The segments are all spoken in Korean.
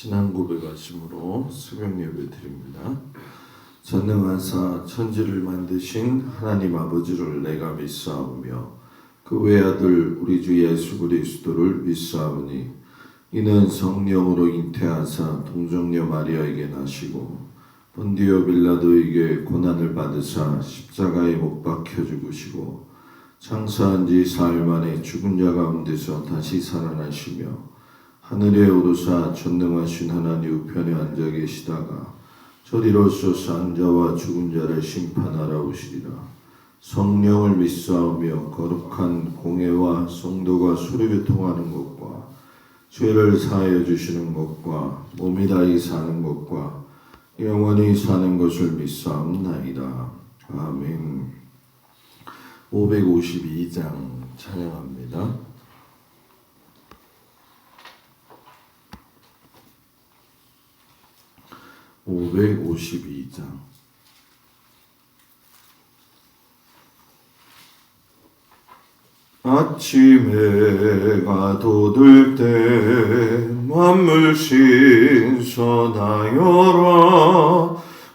신앙 고백하심으로 새벽 예배 드립니다. 전능하사 천지를 만드신 하나님 아버지를 내가 믿사오며 그 외아들 우리 주 예수 그리스도를 믿사오니 이는 성령으로 잉태하사 동정녀 마리아에게 나시고 본디오 빌라도에게 고난을 받으사 십자가에 못 박혀 죽으시고 장사한 지 사흘 만에 죽은 자 가운데서 다시 살아나시며 하늘에 오르사 전능하신 하나님 우편에 앉아 계시다가 저리로서 산 자와 죽은 자를 심판하러 오시리라. 성령을 믿사오며 거룩한 공회와 성도가 수료교통하는 것과 죄를 사하여 주시는 것과 몸이 다히 사는 것과 영원히 사는 것을 믿사옵나이다. 아멘. 552장 찬양합니다. 552장. 아침 해가 돋을 때 만물 신선하여라.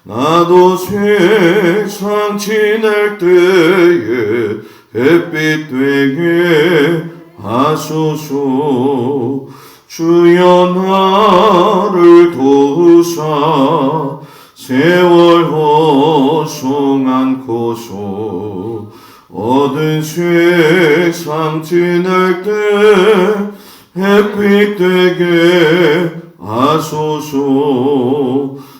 나도 세상 지낼 때에 햇빛 되게 하소서. 주여 나를 도우사 세월 허송않고서 얻은 세상 지낼 때 햇빛 되게 하소서.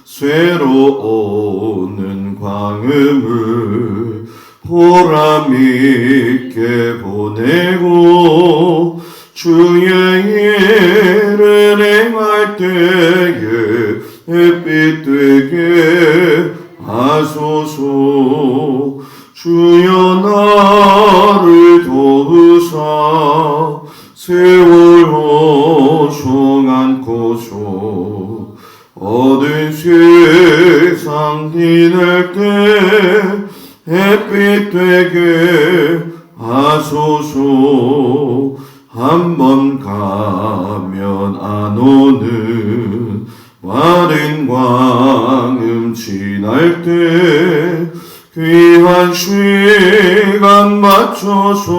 새로 오는 광음을 보람있게 보내고 주의 일을 행할 때에 햇빛 되게 하소서. 주여 나를 도우사 세월 허송않고서 얻은 세상 지낼 때 햇빛 되게 하소서. 한 번 가면 안 오는 마른 광음 지날 때 귀한 시간 맞춰서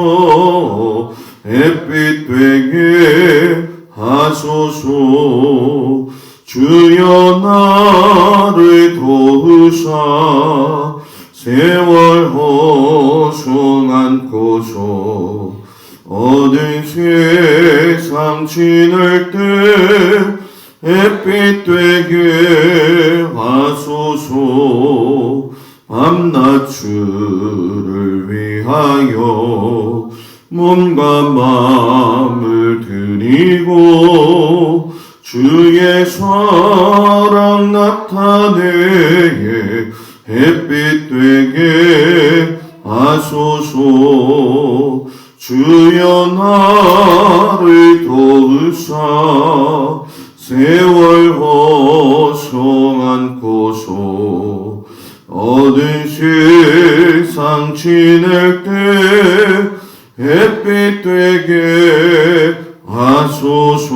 햇빛 되게 하소서. 주여 나를 도우사 세월 허송않고서 얻은 세상 지낼 때 햇빛 되게 하소서. 밤낮 주를 위하여 몸과 마음을 드리고 주의 사랑 나타내에 햇빛 되게 하소서. 주여 나를 도우사 세월 허송않고서 얻은 세상 지낼 때 햇빛 되게 하소서.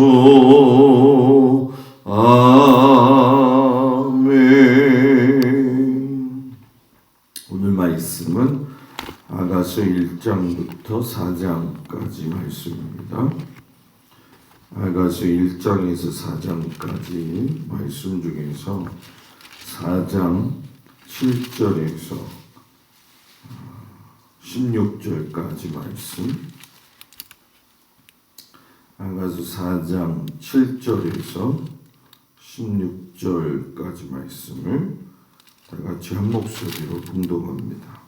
아멘. 오늘 말씀은 아가서 1장부터 4장까지 말씀입니다. 아가서 1장에서 4장까지 말씀 중에서 4장 7절에서 16절까지 말씀, 아가서 4장 7절에서 16절까지 말씀을 다 같이 한 목소리로 봉독합니다.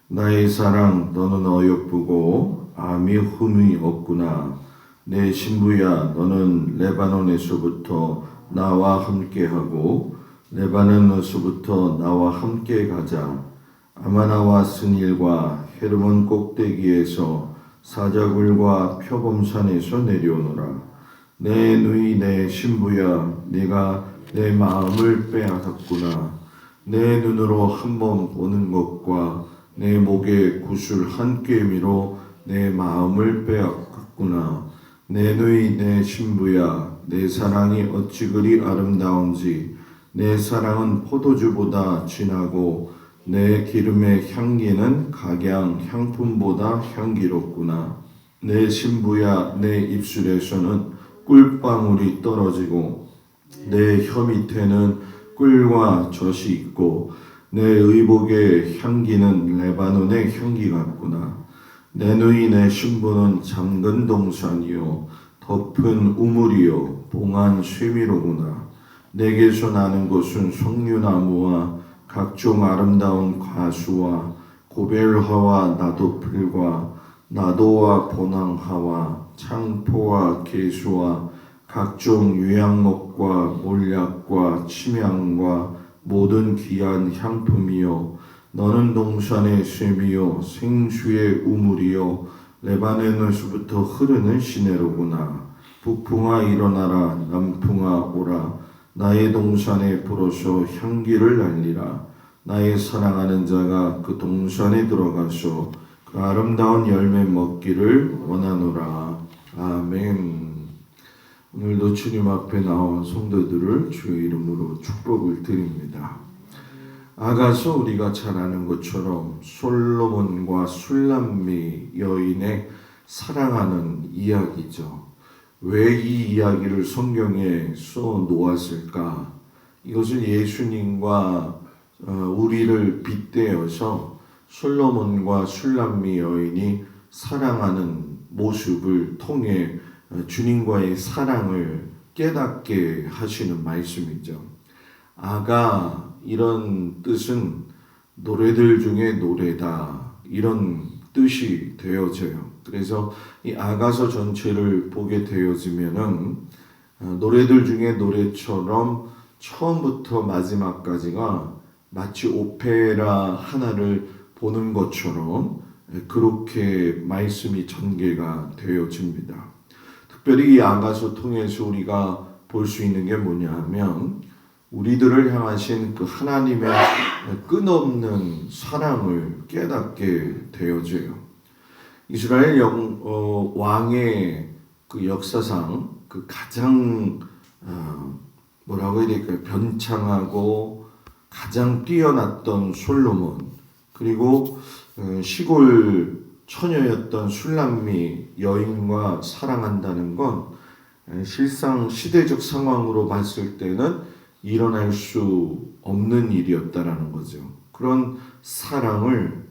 나의 사랑 너는 어여쁘고 암이 흠이 없구나. 내 신부야 너는 레바논에서부터 나와 함께하고 레바논에서부터 나와 함께 가자. 아마나와 스닐과 헤르몬 꼭대기에서 사자굴과 표범산에서 내려오노라. 내 누이 내 신부야 네가 내 마음을 빼앗았구나. 내 눈으로 한 번 보는 것과 내 목에 구슬 한 꿰미로 내 마음을 빼앗았구나. 내 누이 내 신부야 내 사랑이 어찌 그리 아름다운지 내 사랑은 포도주보다 진하고 내 기름의 향기는 각양 향품보다 향기롭구나. 내 신부야 내 입술에서는 꿀방울이 떨어지고 내 혀 밑에는 꿀과 젖이 있고 내 의복의 향기는 레바논의 향기 같구나. 내 누이 내 신부는 잠근 동산이요 덮은 우물이요 봉한 쇠미로구나. 내게서 나는 것은 석류나무와 각종 아름다운 과수와 고벨화와 나도풀과 나도와 보낭화와 창포와 개수와 각종 유향목과 몰약과 침향과 모든 귀한 향품이요 너는 동산의 쇠미요 생수의 우물이요 레바논에서부터 흐르는 시내로구나. 북풍아 일어나라 남풍아 오라 나의 동산에 불어서 향기를 날리라. 나의 사랑하는 자가 그 동산에 들어가서 그 아름다운 열매 먹기를 원하노라. 아멘. 오늘도 주님 앞에 나온 성도들을 주의 이름으로 축복을 드립니다. 아가서 우리가 잘 아는 것처럼 솔로몬과 술람미 여인의 사랑하는 이야기죠. 왜 이 이야기를 성경에 써 놓았을까? 이것은 예수님과 우리를 빗대어서 솔로몬과 술람미 여인이 사랑하는 모습을 통해 주님과의 사랑을 깨닫게 하시는 말씀이죠. 아가 이런 뜻은 노래들 중에 노래다 이런 뜻이 되어져요. 그래서 이 아가서 전체를 보게 되어지면은 노래들 중에 노래처럼 처음부터 마지막까지가 마치 오페라 하나를 보는 것처럼 그렇게 말씀이 전개가 되어집니다. 특별히 이 아가서 통해서 우리가 볼 수 있는 게 뭐냐 하면 우리들을 향하신 그 하나님의 끝없는 사랑을 깨닫게 되어져요. 이스라엘 왕의 그 역사상 그 가장 뭐라고 해야 될까요? 변창하고 가장 뛰어났던 솔로몬, 그리고 시골 처녀였던 술람미 여인과 사랑한다는 건 실상 시대적 상황으로 봤을 때는 일어날 수 없는 일이었다라는 거죠. 그런 사랑을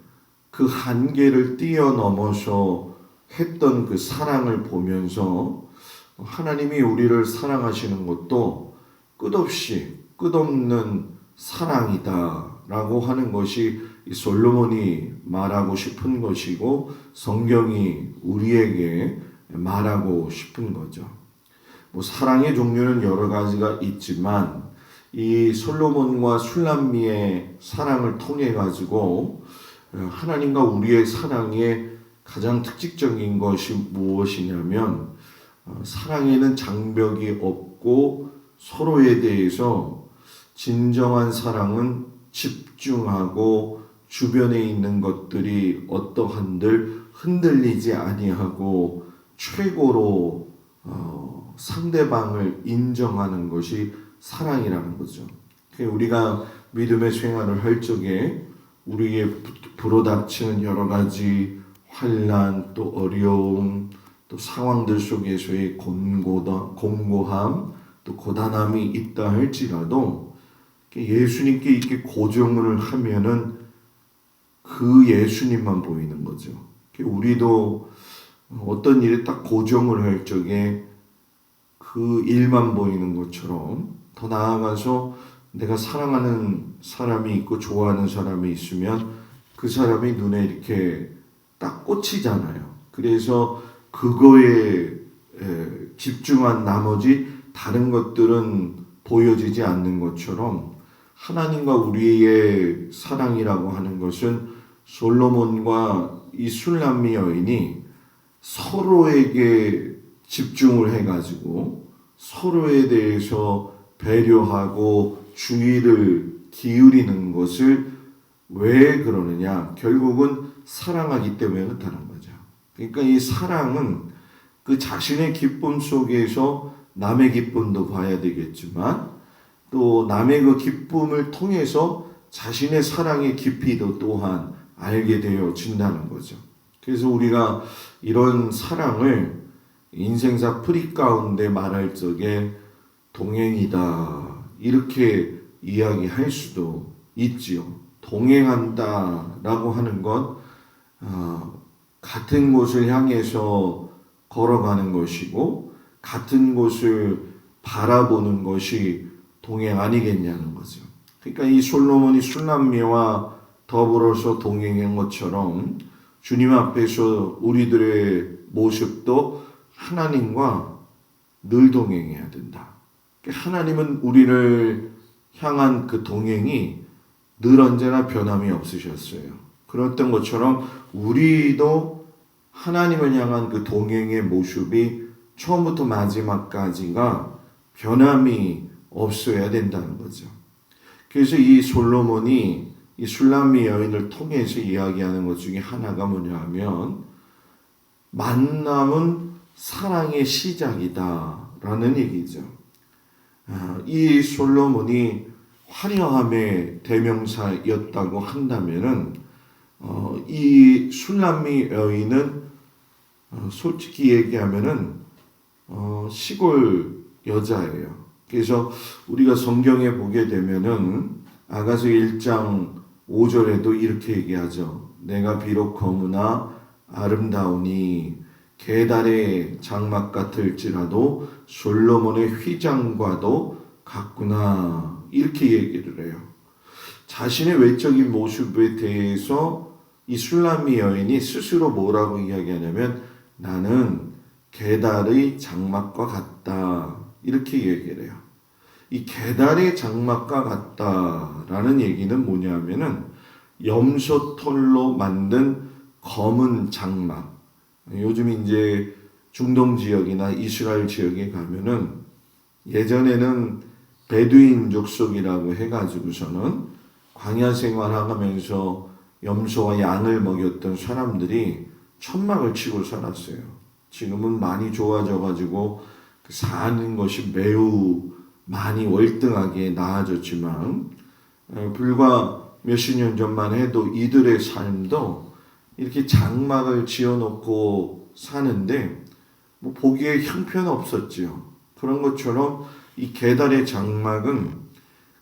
그 한계를 뛰어넘어서 했던 그 사랑을 보면서 하나님이 우리를 사랑하시는 것도 끝없이 끝없는 사랑이다라고 하는 것이 솔로몬이 말하고 싶은 것이고 성경이 우리에게 말하고 싶은 거죠. 사랑의 종류는 여러 가지가 있지만 이 솔로몬과 술람미의 사랑을 통해 가지고 하나님과 우리의 사랑의 가장 특징적인 것이 무엇이냐면 사랑에는 장벽이 없고 서로에 대해서 진정한 사랑은 집중하고 주변에 있는 것들이 어떠한들 흔들리지 아니하고 최고로 상대방을 인정하는 것이 사랑이라는 거죠. 우리가 믿음의 생활을 할 적에 우리의 불어닥치는 여러 가지 환난 또 어려움 또 상황들 속에서의 공고함 또 고단함이 있다 할지라도 예수님께 이렇게 고정을 하면은 그 예수님만 보이는 거죠. 우리도 어떤 일에 딱 고정을 할 적에 그 일만 보이는 것처럼 더 나아가서 내가 사랑하는 사람이 있고 좋아하는 사람이 있으면 그 사람이 눈에 이렇게 딱 꽂히잖아요. 그래서 그거에 집중한 나머지 다른 것들은 보여지지 않는 것처럼 하나님과 우리의 사랑이라고 하는 것은 솔로몬과 이 술람미 여인이 서로에게 집중을 해가지고 서로에 대해서 배려하고 주의를 기울이는 것을 왜 그러느냐? 결국은 사랑하기 때문에 그렇다는 거죠. 그러니까 이 사랑은 그 자신의 기쁨 속에서 남의 기쁨도 봐야 되겠지만 또 남의 그 기쁨을 통해서 자신의 사랑의 깊이도 또한 알게 되어진다는 거죠. 그래서 우리가 이런 사랑을 인생사 풀이 가운데 말할 적에 동행이다 이렇게 이야기할 수도 있지요. 동행한다라고 하는 것 같은 곳을 향해서 걸어가는 것이고 같은 곳을 바라보는 것이 동행 아니겠냐는 거죠. 그러니까 이 솔로몬이 술람미와 더불어서 동행한 것처럼 주님 앞에서 우리들의 모습도 하나님과 늘 동행해야 된다. 하나님은 우리를 향한 그 동행이 늘 언제나 변함이 없으셨어요. 그랬던 것처럼 우리도 하나님을 향한 그 동행의 모습이 처음부터 마지막까지가 변함이 없어야 된다는 거죠. 그래서 이 솔로몬이 이 술람미 여인을 통해서 이야기하는 것 중에 하나가 뭐냐 하면 만남은 사랑의 시작이다라는 얘기죠. 이 솔로몬이 화려함의 대명사였다고 한다면은 이 술람미 여인은 솔직히 얘기하면은 시골 여자예요. 그래서 우리가 성경에 보게 되면은 아가서 1장 5절에도 이렇게 얘기하죠. 내가 비록 거무나 아름다우니 게달의 장막 같을지라도 솔로몬의 휘장과도 같구나 이렇게 얘기를 해요. 자신의 외적인 모습에 대해서 이 술람미 여인이 스스로 뭐라고 이야기하냐면 나는 게달의 장막과 같다 이렇게 얘기를 해요. 이 게달의 장막과 같다라는 얘기는 뭐냐면은 염소털로 만든 검은 장막. 요즘 이제 중동 지역이나 이스라엘 지역에 가면은 예전에는 베두인 족속이라고 해가지고서는 광야 생활하면서 염소와 양을 먹였던 사람들이 천막을 치고 살았어요. 지금은 많이 좋아져가지고 사는 것이 매우 많이 월등하게 나아졌지만 불과 몇십 년 전만 해도 이들의 삶도 이렇게 장막을 지어놓고 사는데 뭐 보기에 형편없었지요. 그런 것처럼 이 게달의 장막은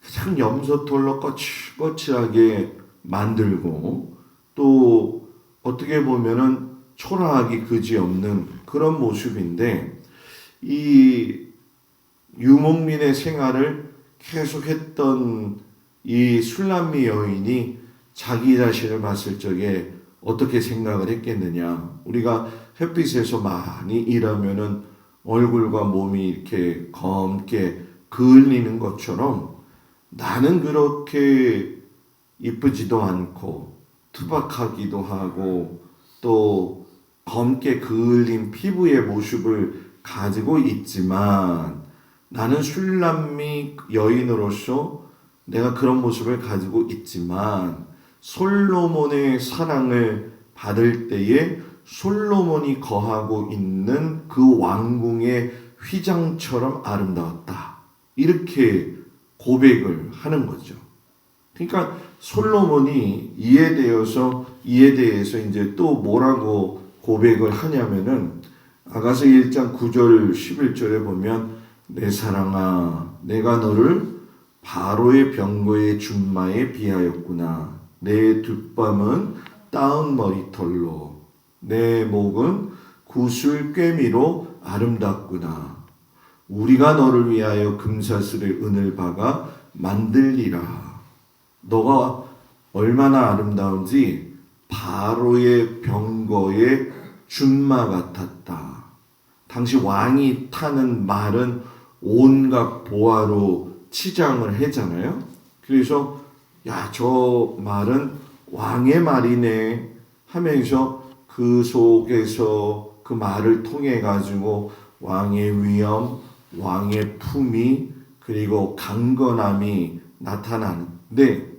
그냥 염소털로 거칠거칠하게 만들고 또 어떻게 보면은 초라하기 그지없는 그런 모습인데 이 유목민의 생활을 계속했던 이 술람미 여인이 자기 자신을 봤을 적에 어떻게 생각을 했겠느냐. 우리가 햇빛에서 많이 일하면은 얼굴과 몸이 이렇게 검게 그을리는 것처럼 나는 그렇게 이쁘지도 않고 투박하기도 하고 또 검게 그을린 피부의 모습을 가지고 있지만 나는 술람미 여인으로서 내가 그런 모습을 가지고 있지만 솔로몬의 사랑을 받을 때에 솔로몬이 거하고 있는 그 왕궁의 휘장처럼 아름다웠다. 이렇게 고백을 하는 거죠. 그러니까 솔로몬이 이에 대해서 이제 또 뭐라고 고백을 하냐면은 아가서 1장 9절 11절에 보면 내 사랑아 내가 너를 바로의 병거의 준마에 비하였구나. 내 뒷밤은 따은 머리털로 내 목은 구슬 꿰미로 아름답구나. 우리가 너를 위하여 금사슬의 은을 박아 만들리라. 너가 얼마나 아름다운지 바로의 병거의 준마 같았다. 당시 왕이 타는 말은 온갖 보화로 치장을 했잖아요. 그래서 야, 저 말은 왕의 말이네 하면서 그 속에서 그 말을 통해 가지고 왕의 위엄, 왕의 품위 그리고 강건함이 나타나는데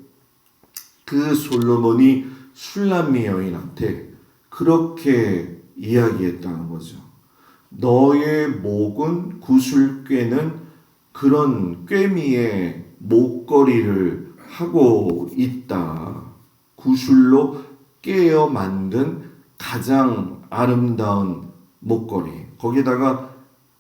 그 솔로몬이 술람미 여인한테 그렇게 이야기했다는 거죠. 너의 목은 구슬 꿰는 그런 꿰미의 목걸이를 하고 있다. 구슬로 꿰어 만든 가장 아름다운 목걸이. 거기다가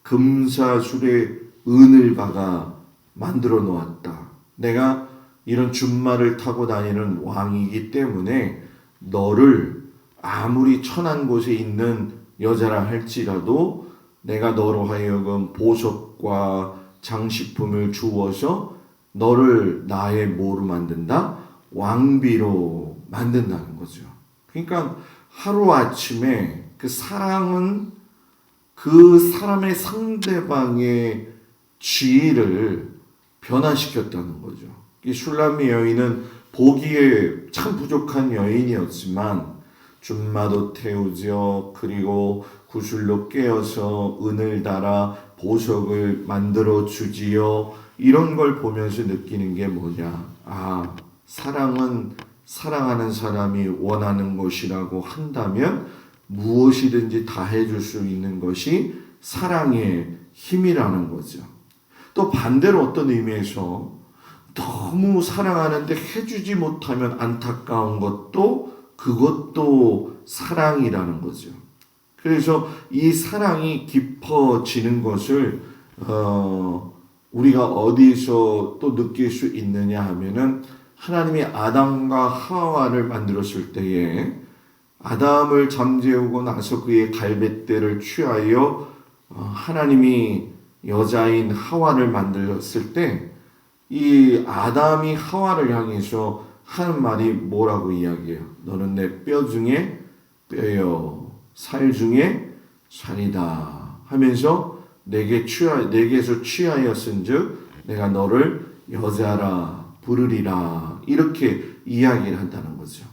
금사술에 은을 박아 만들어 놓았다. 내가 이런 준말을 타고 다니는 왕이기 때문에 너를 아무리 천한 곳에 있는 여자라 할지라도 내가 너로 하여금 보석과 장식품을 주어서 너를 나의 뭐로 만든다? 왕비로 만든다는 거죠. 그러니까 하루아침에 그 사랑은 그 사람의 상대방의 지위를 변화시켰다는 거죠. 이 슐라미 여인은 보기에 참 부족한 여인이었지만 준마도 태우죠. 그리고 구슬로 깨어서 은을 달아 보석을 만들어 주지요. 이런 걸 보면서 느끼는 게 뭐냐? 아, 사랑은 사랑하는 사람이 원하는 것이라고 한다면 무엇이든지 다 해줄 수 있는 것이 사랑의 힘이라는 거죠. 또 반대로 어떤 의미에서 너무 사랑하는데 해주지 못하면 안타까운 것도 그것도 사랑이라는 거죠. 그래서 이 사랑이 깊어지는 것을 우리가 어디서 또 느낄 수 있느냐 하면은 하나님이 아담과 하와를 만들었을 때에 아담을 잠재우고 나서 그의 갈빗대를 취하여 하나님이 여자인 하와를 만들었을 때 이 아담이 하와를 향해서 하는 말이 뭐라고 이야기해요? 너는 내 뼈 중에 뼈요, 살 중에 살이다 하면서 내게서 취하였은즉 내가 너를 여자라 부르리라 이렇게 이야기를 한다는 거죠.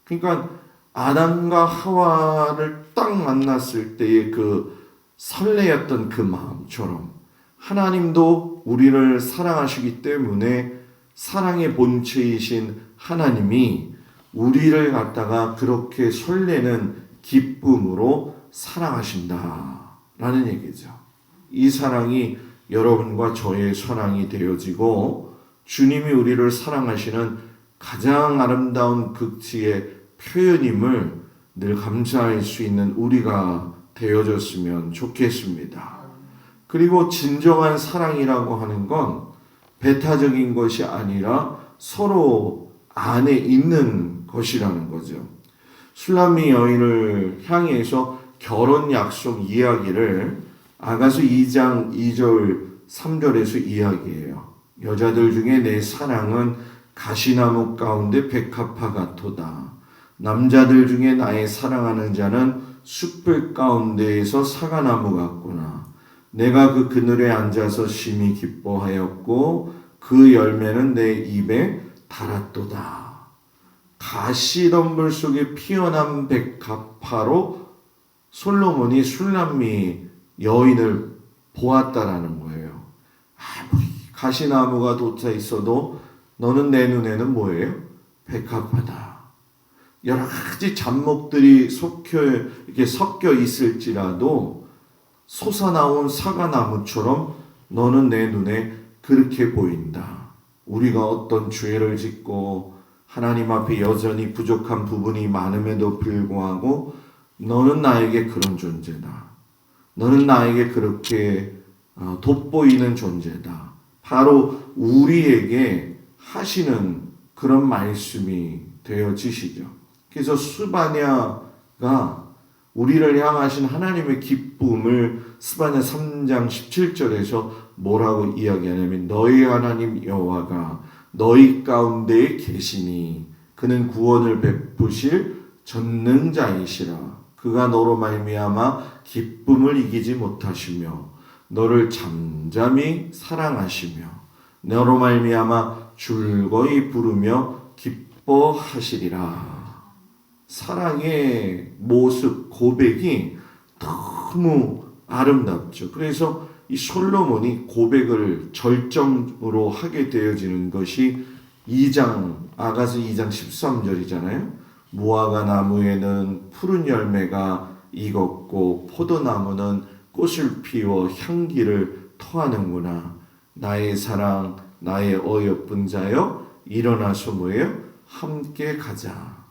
그러니까 아담과 하와를 딱 만났을 때의 그 설레였던 그 마음처럼 하나님도 우리를 사랑하시기 때문에 사랑의 본체이신 하나님이 우리를 갖다가 그렇게 설레는 기쁨으로 사랑하신다라는 얘기죠. 이 사랑이 여러분과 저의 사랑이 되어지고 주님이 우리를 사랑하시는 가장 아름다운 극치의 표현임을 늘 감사할 수 있는 우리가 되어졌으면 좋겠습니다. 그리고 진정한 사랑이라고 하는 건 배타적인 것이 아니라 서로 안에 있는 것이라는 거죠. 슐라미 여인을 향해서 결혼 약속 이야기를 아가서 2장 2절 3절에서 이야기해요. 여자들 중에 내 사랑은 가시나무 가운데 백합화 같도다. 남자들 중에 나의 사랑하는 자는 숯불 가운데에서 사과나무 같구나. 내가 그 그늘에 앉아서 심히 기뻐하였고 그 열매는 내 입에 달았도다. 가시덤불 속에 피어난 백합화로 솔로몬이 슐라미 여인을 보았다라는 거예요. 아무리 가시나무가 돋아 있어도 너는 내 눈에는 뭐예요? 백합화다. 여러 가지 잡목들이 이렇게 섞여 있을지라도 솟아나온 사과나무처럼 너는 내 눈에 그렇게 보인다. 우리가 어떤 죄를 짓고 하나님 앞에 여전히 부족한 부분이 많음에도 불구하고 너는 나에게 그런 존재다. 너는 나에게 그렇게 돋보이는 존재다. 바로 우리에게 하시는 그런 말씀이 되어지시죠. 그래서 스바냐가 우리를 향하신 하나님의 기쁨을 스바냐 3장 17절에서 뭐라고 이야기하냐면 너희 하나님 여호와가 너희 가운데에 계시니 그는 구원을 베푸실 전능자이시라. 그가 너로 말미암아 기쁨을 이기지 못하시며 너를 잠잠히 사랑하시며 너로 말미암아 즐거이 부르며 기뻐하시리라. 사랑의 모습, 고백이 너무 아름답죠. 그래서 이 솔로몬이 고백을 절정으로 하게 되어지는 것이 아가서 2장 13절이잖아요. 무화과 나무에는 푸른 열매가 익었고 포도나무는 꽃을 피워 향기를 토하는구나. 나의 사랑, 나의 어여쁜 자여, 일어나서 뭐예요? 함께 가자.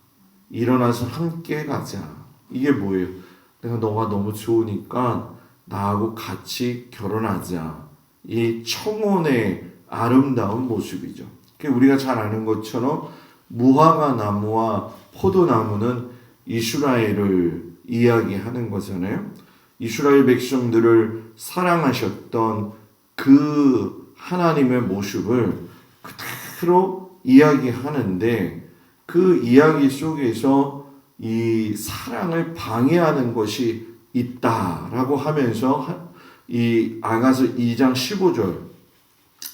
일어나서 함께 가자. 이게 뭐예요? 내가 너가 너무 좋으니까 나하고 같이 결혼하자. 이 청혼의 아름다운 모습이죠. 우리가 잘 아는 것처럼 무화과 나무와 포도나무는 이스라엘을 이야기하는 거잖아요. 이스라엘 백성들을 사랑하셨던 그 하나님의 모습을 그대로 이야기하는데 그 이야기 속에서 이 사랑을 방해하는 것이 있다라고 하면서 이 아가서 2장 15절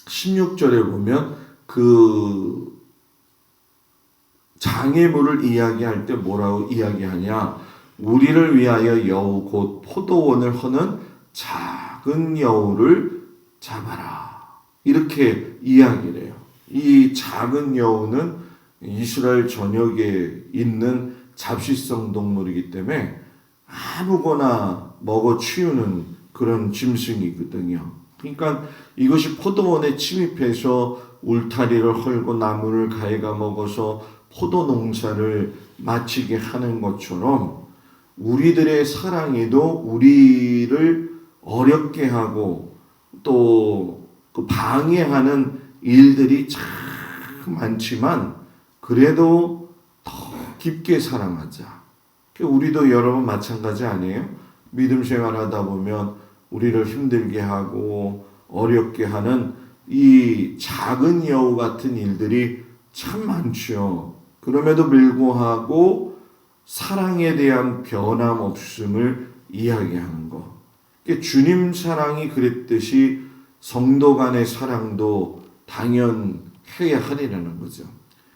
16절에 보면 그 장애물을 이야기할 때 뭐라고 이야기하냐? 우리를 위하여 여우 곧 포도원을 허는 작은 여우를 잡아라. 이렇게 이야기를 해요. 이 작은 여우는 이스라엘 전역에 있는 잡식성 동물이기 때문에 아무거나 먹어 치우는 그런 짐승이거든요. 그러니까 이것이 포도원에 침입해서 울타리를 헐고 나무를 갉아 먹어서 포도 농사를 마치게 하는 것처럼 우리들의 사랑에도 우리를 어렵게 하고 또 그 방해하는 일들이 참 많지만 그래도 더 깊게 사랑하자. 우리도 여러분 마찬가지 아니에요? 믿음 생활하다 보면 우리를 힘들게 하고 어렵게 하는 이 작은 여우 같은 일들이 참 많죠. 그럼에도 불구하고 사랑에 대한 변함없음을 이야기하는 것. 주님 사랑이 그랬듯이 성도 간의 사랑도 당연해야 하리라는 거죠.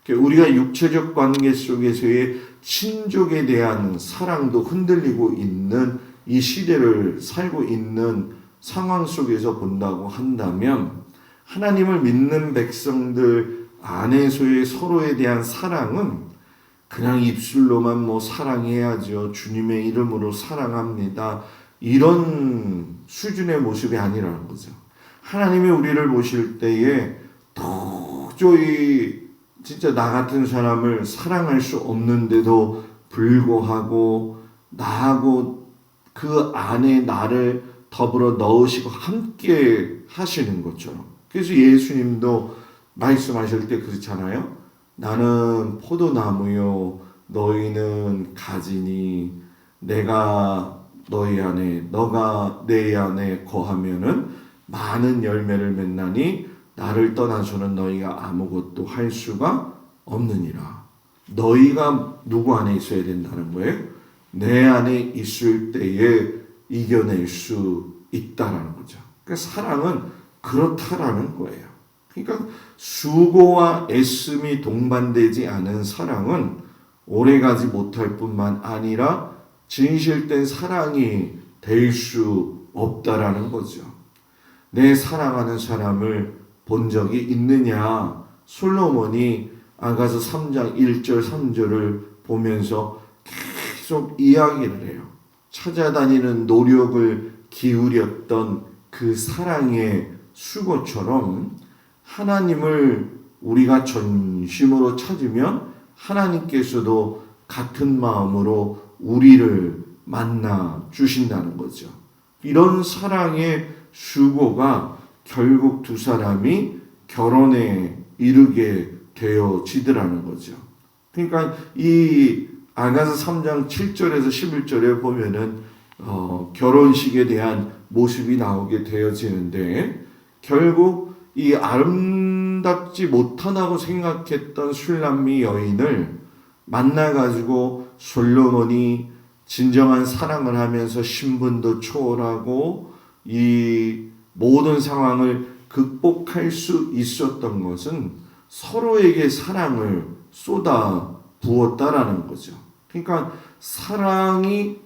우리가 육체적 관계 속에서의 친족에 대한 사랑도 흔들리고 있는 이 시대를 살고 있는 상황 속에서 본다고 한다면 하나님을 믿는 백성들 안에서의 서로에 대한 사랑은 그냥 입술로만 뭐 사랑해야죠. 주님의 이름으로 사랑합니다. 이런 수준의 모습이 아니라는 거죠. 하나님이 우리를 보실 때에 도저히 진짜 나 같은 사람을 사랑할 수 없는데도 불구하고 나하고 그 안에 나를 더불어 넣으시고 함께 하시는 것처럼. 그래서 예수님도 말씀하실 때 그렇잖아요. 나는 포도나무요 너희는 가지니 내가 너희 안에 너가 내 안에 거하면은 많은 열매를 맺나니 나를 떠나서는 너희가 아무것도 할 수가 없느니라. 너희가 누구 안에 있어야 된다는 거예요? 내 안에 있을 때에 이겨낼 수 있다라는 거죠. 그러니까 사랑은 그렇다라는 거예요. 그러니까 수고와 애씀이 동반되지 않은 사랑은 오래가지 못할 뿐만 아니라 진실된 사랑이 될 수 없다라는 거죠. 내 사랑하는 사람을 본 적이 있느냐? 솔로몬이 아가서 3장 1절 3절을 보면서 계속 이야기를 해요. 찾아다니는 노력을 기울였던 그 사랑의 수고처럼 하나님을 우리가 전심으로 찾으면 하나님께서도 같은 마음으로 우리를 만나 주신다는 거죠. 이런 사랑의 수고가 결국 두 사람이 결혼에 이르게 되어지더라는 거죠. 그러니까 이 아가서 3장 7절에서 11절에 보면은 결혼식에 대한 모습이 나오게 되어지는데 결국 이 아름답지 못하다고 생각했던 술람미 여인을 만나가지고 솔로몬이 진정한 사랑을 하면서 신분도 초월하고 이 모든 상황을 극복할 수 있었던 것은 서로에게 사랑을 쏟아 부었다라는 거죠. 그러니까 사랑이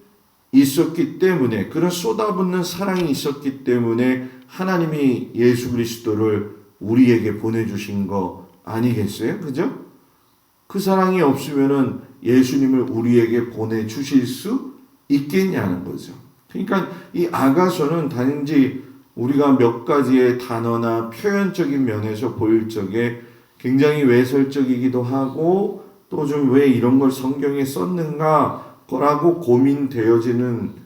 있었기 때문에 그런 쏟아붓는 사랑이 있었기 때문에 하나님이 예수 그리스도를 우리에게 보내주신 거 아니겠어요? 그죠? 그 사랑이 없으면은 예수님을 우리에게 보내주실 수 있겠냐는 거죠. 그러니까 이 아가서는 단지 우리가 몇 가지의 단어나 표현적인 면에서 보일 적에 굉장히 외설적이기도 하고 또 좀 왜 이런 걸 성경에 썼는가 라고 고민되어지는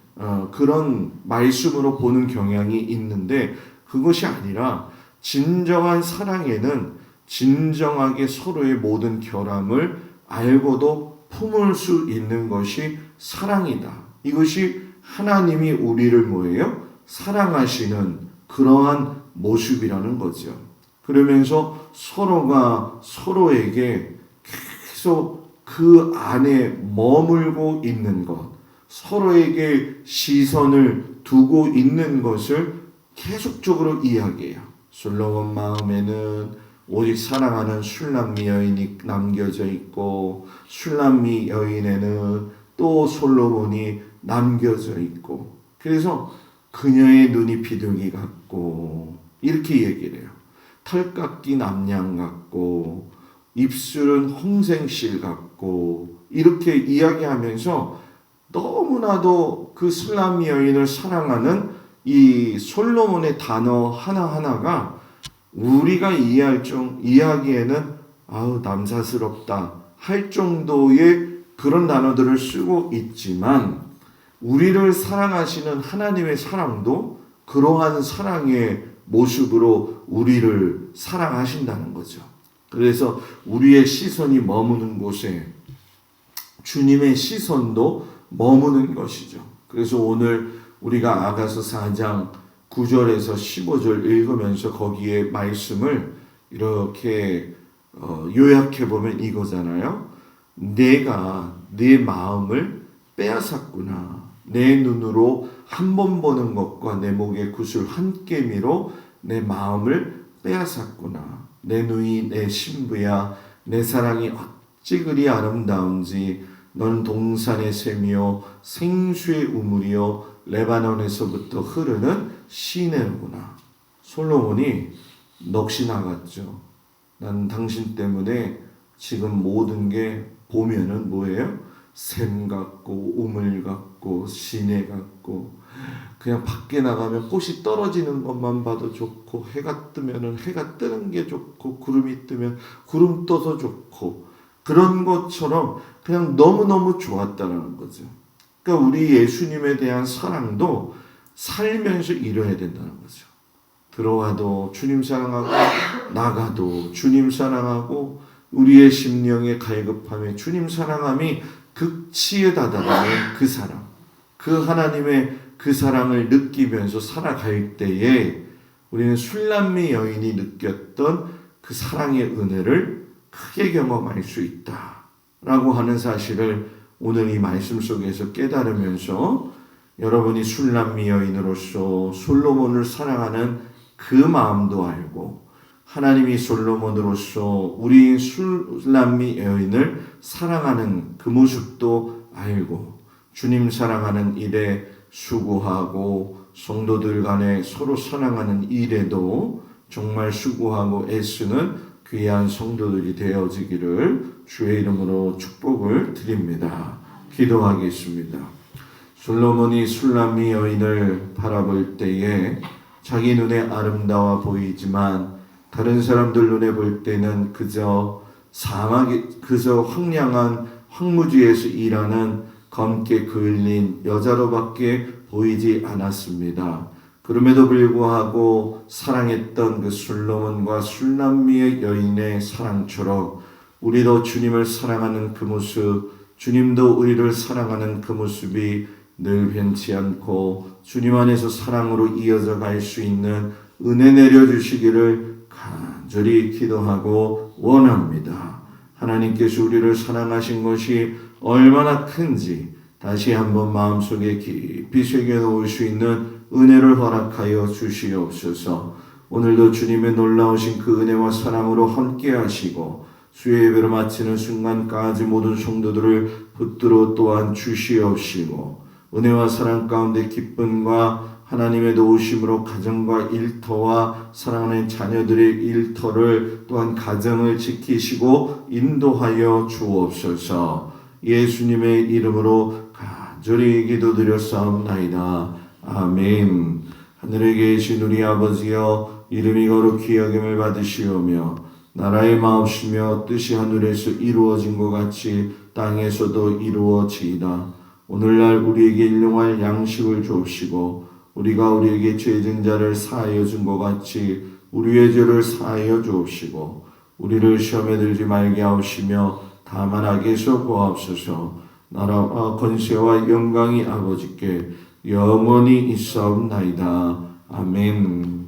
그런 말씀으로 보는 경향이 있는데, 그것이 아니라 진정한 사랑에는 진정하게 서로의 모든 결함을 알고도 품을 수 있는 것이 사랑이다. 이것이 하나님이 우리를 뭐예요? 사랑하시는 그러한 모습이라는 거죠. 그러면서 서로가 서로에게 계속 그 안에 머물고 있는 것, 서로에게 시선을 두고 있는 것을 계속적으로 이야기해요. 솔로몬 마음에는 오직 사랑하는 슐람미 여인이 남겨져 있고, 슐람미 여인에는 또 솔로몬이 남겨져 있고, 그래서 그녀의 눈이 비둘기 같고 이렇게 얘기를 해요. 털깎이 남양 같고 입술은 홍생실 같고 이렇게 이야기하면서 너무나도 그 슐람미 여인을 사랑하는 이 솔로몬의 단어 하나하나가 우리가 이해하기에는 아우 남사스럽다 할 정도의 그런 단어들을 쓰고 있지만, 우리를 사랑하시는 하나님의 사랑도 그러한 사랑의 모습으로 우리를 사랑하신다는 거죠. 그래서 우리의 시선이 머무는 곳에 주님의 시선도 머무는 것이죠. 그래서 오늘 우리가 아가서 4장 9절에서 15절 읽으면서 거기에 말씀을 이렇게 요약해 보면 이거잖아요. 내가 네 마음을 빼앗았구나. 내 눈으로 한 번 보는 것과 내 목의 구슬 한 깨미로 내 마음을 빼앗았구나. 내 누이 내 신부야, 내 사랑이 어찌 그리 아름다운지. 넌 동산의 샘이요 생수의 우물이요 레바논에서부터 흐르는 시내구나. 솔로몬이 넋이 나갔죠. 난 당신 때문에 지금 모든 게 보면은 뭐예요? 샘 같고 우물 같고 시내 같고, 그냥 밖에 나가면 꽃이 떨어지는 것만 봐도 좋고, 해가 뜨면은 해가 뜨는 게 좋고, 구름이 뜨면 구름 떠서 좋고, 그런 것처럼 그냥 너무너무 좋았다는 거죠. 그러니까 우리 예수님에 대한 사랑도 살면서 이뤄야 된다는 거죠. 들어와도 주님 사랑하고 나가도 주님 사랑하고, 우리의 심령의 갈급함에 주님 사랑함이 극치에 다다르는 그 사랑, 그 하나님의 그 사랑을 느끼면서 살아갈 때에 우리는 슐람미 여인이 느꼈던 그 사랑의 은혜를 크게 경험할 수 있다라고 하는 사실을 오늘 이 말씀 속에서 깨달으면서, 여러분이 슐람미 여인으로서 솔로몬을 사랑하는 그 마음도 알고, 하나님이 솔로몬으로서 우리 슐람미 여인을 사랑하는 그 모습도 알고, 주님 사랑하는 일에 수고하고 성도들 간에 서로 사랑하는 일에도 정말 수고하고 애쓰는 귀한 성도들이 되어지기를 주의 이름으로 축복을 드립니다. 기도하겠습니다. 솔로몬이 슐람미 여인을 바라볼 때에 자기 눈에 아름다워 보이지만 다른 사람들 눈에 볼 때는 그저 그저 황량한 황무지에서 일하는 검게 그을린 여자로밖에 보이지 않았습니다. 그럼에도 불구하고 사랑했던 그 솔로몬과 슐람미의 여인의 사랑처럼 우리도 주님을 사랑하는 그 모습, 주님도 우리를 사랑하는 그 모습이 늘 변치 않고 주님 안에서 사랑으로 이어져 갈 수 있는 은혜 내려주시기를 간절히 기도하고 원합니다. 하나님께서 우리를 사랑하신 것이 얼마나 큰지 다시 한번 마음속에 깊이 새겨놓을 수 있는 은혜를 허락하여 주시옵소서. 오늘도 주님의 놀라우신 그 은혜와 사랑으로 함께 하시고 수요 예배를 마치는 순간까지 모든 성도들을 붙들어 또한 주시옵시고, 은혜와 사랑 가운데 기쁨과 하나님의 도우심으로 가정과 일터와 사랑하는 자녀들의 일터를 또한 가정을 지키시고 인도하여 주옵소서. 예수님의 이름으로 간절히 기도드렸사옵나이다. 아멘. 하늘에 계신 우리 아버지여, 이름이 거룩히 여김을 받으시오며 나라의 마옵시며 뜻이 하늘에서 이루어진 것 같이 땅에서도 이루어지이다. 오늘날 우리에게 일용할 양식을 주옵시고 우리가 우리에게 죄진 자를 사하여 준 것 같이 우리의 죄를 사하여 주옵시고 우리를 시험에 들지 말게 하옵시며 다만 악에서 구하옵소서. 나라와 권세와 영광이 아버지께 영원히 있사옵나이다. 아멘.